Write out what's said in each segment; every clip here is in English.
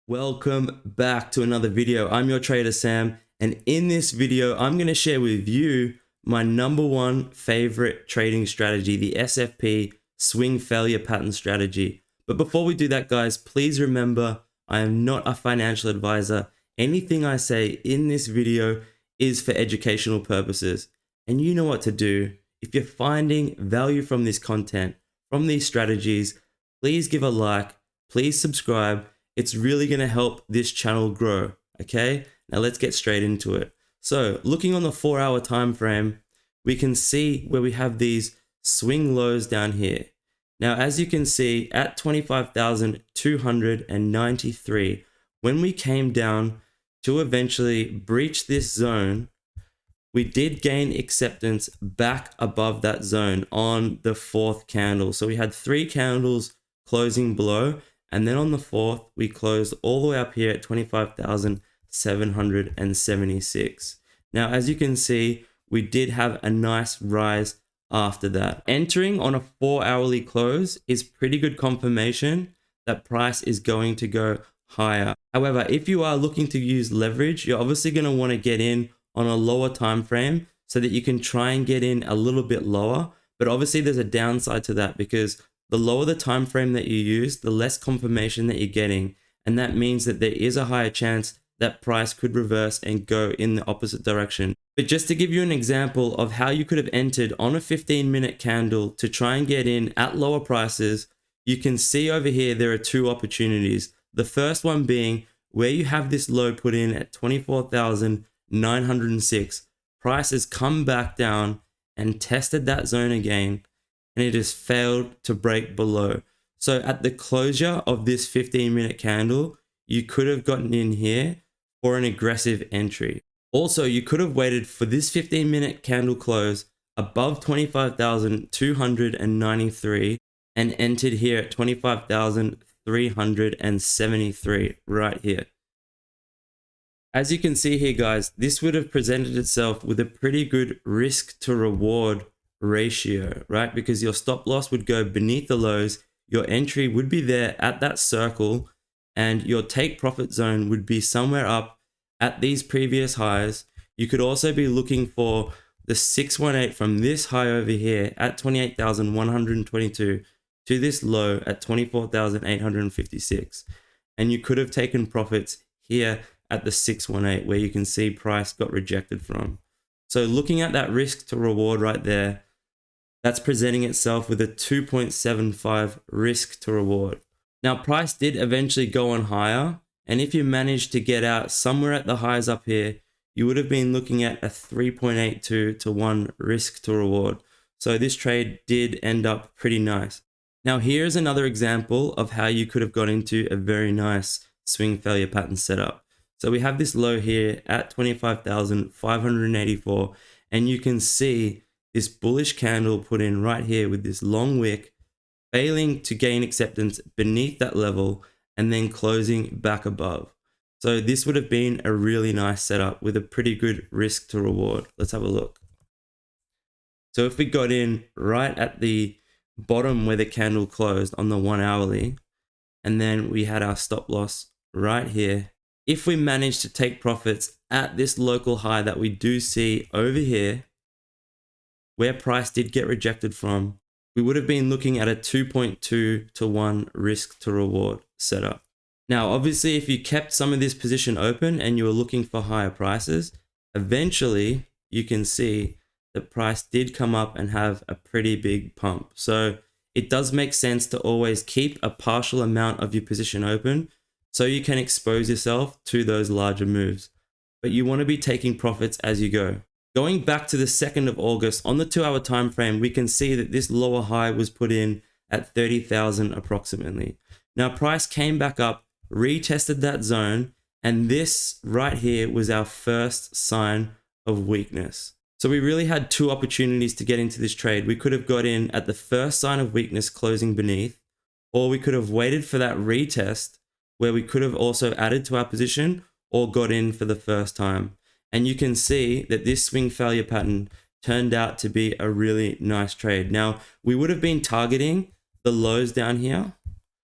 Welcome back to another video. I'm your trader Sam, and in this video I'm going to share with you my #1 favorite trading strategy, the SFP swing failure pattern strategy. But before we do that, guys, please remember I am not a financial advisor. Anything I say in this video is for educational purposes, and you know what to do. If you're finding value from this content, from these strategies, please give a like, please subscribe. It's really going to help this channel grow. Okay, now let's get straight into it. So looking on the 4-hour time frame, we can see where we have these swing lows down here. Now, as you can see at 25,293, when we came down to eventually breach this zone, we did gain acceptance back above that zone on the 4th candle. So we had 3 candles closing below, and then on the 4th, we closed all the way up here at 25,776. Now, as you can see, we did have a nice rise after that. Entering on a 4-hourly close is pretty good confirmation that price is going to go higher. However, if you are looking to use leverage, you're obviously going to want to get in on a lower time frame so that you can try and get in a little bit lower. But obviously there's a downside to that, because the lower the time frame that you use, the less confirmation that you're getting. And that means that there is a higher chance that price could reverse and go in the opposite direction. But just to give you an example of how you could have entered on a 15-minute candle to try and get in at lower prices, you can see over here there are 2 opportunities. The first one being where you have this low put in at 24,906. Price has come back down and tested that zone again, and it has failed to break below. So at the closure of this 15-minute candle, you could have gotten in here for an aggressive entry. Also, you could have waited for this 15-minute candle close above 25,293 and entered here at 25,373 right here. As you can see here, guys, this would have presented itself with a pretty good risk to reward ratio, right? Because your stop loss would go beneath the lows, your entry would be there at that circle, and your take profit zone would be somewhere up at these previous highs. You could also be looking for the 618 from this high over here at 28,122 to this low at 24,856, and you could have taken profits here at the 618 where you can see price got rejected from. So looking at that risk to reward right there, that's presenting itself with a 2.75 risk to reward. Now, price did eventually go on higher, and if you managed to get out somewhere at the highs up here, you would have been looking at a 3.82 to 1 risk to reward. So this trade did end up pretty nice. Now, here's another example of how you could have got into a very nice swing failure pattern setup. So we have this low here at 25,584, and you can see this bullish candle put in right here with this long wick, failing to gain acceptance beneath that level and then closing back above. So this would have been a really nice setup with a pretty good risk to reward. Let's have a look. So if we got in right at the bottom where the candle closed on the 1 hourly, and then we had our stop loss right here, if we managed to take profits at this local high that we do see over here, where price did get rejected from, we would have been looking at a 2.2 to 1 risk to reward setup. Now, obviously, if you kept some of this position open and you were looking for higher prices, eventually you can see the price did come up and have a pretty big pump. So it does make sense to always keep a partial amount of your position open so you can expose yourself to those larger moves. But you want to be taking profits as you go. Going back to the 2nd of August, on the 2-hour time frame, we can see that this lower high was put in at 30,000 approximately. Now, price came back up, retested that zone, and this right here was our first sign of weakness. So we really had 2 opportunities to get into this trade. We could have got in at the first sign of weakness closing beneath, or we could have waited for that retest where we could have also added to our position or got in for the first time. And you can see that this swing failure pattern turned out to be a really nice trade. Now, we would have been targeting the lows down here,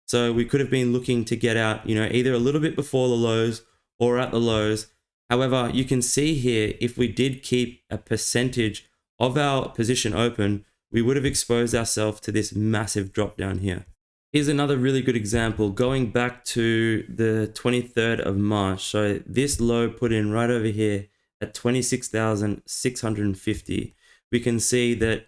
So we could have been looking to get out, either a little bit before the lows or at the lows. However, you can see here, if we did keep a percentage of our position open, we would have exposed ourselves to this massive drop down here. Here's another really good example going back to the 23rd of March. So this low put in right over here at 26,650. We can see that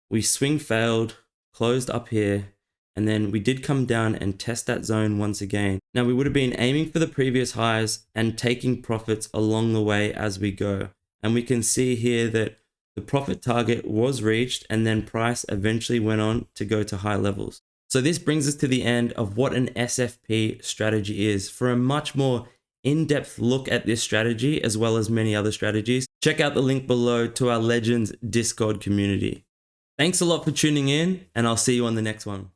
we swing failed, closed up here, and then we did come down and test that zone once again. Now we would have been aiming for the previous highs and taking profits along the way as we go. And we can see here that the profit target was reached and then price eventually went on to go to high levels. So this brings us to the end of what an SFP strategy is. For a much more in-depth look at this strategy, as well as many other strategies, check out the link below to our Legends Discord community. Thanks a lot for tuning in, and I'll see you on the next one.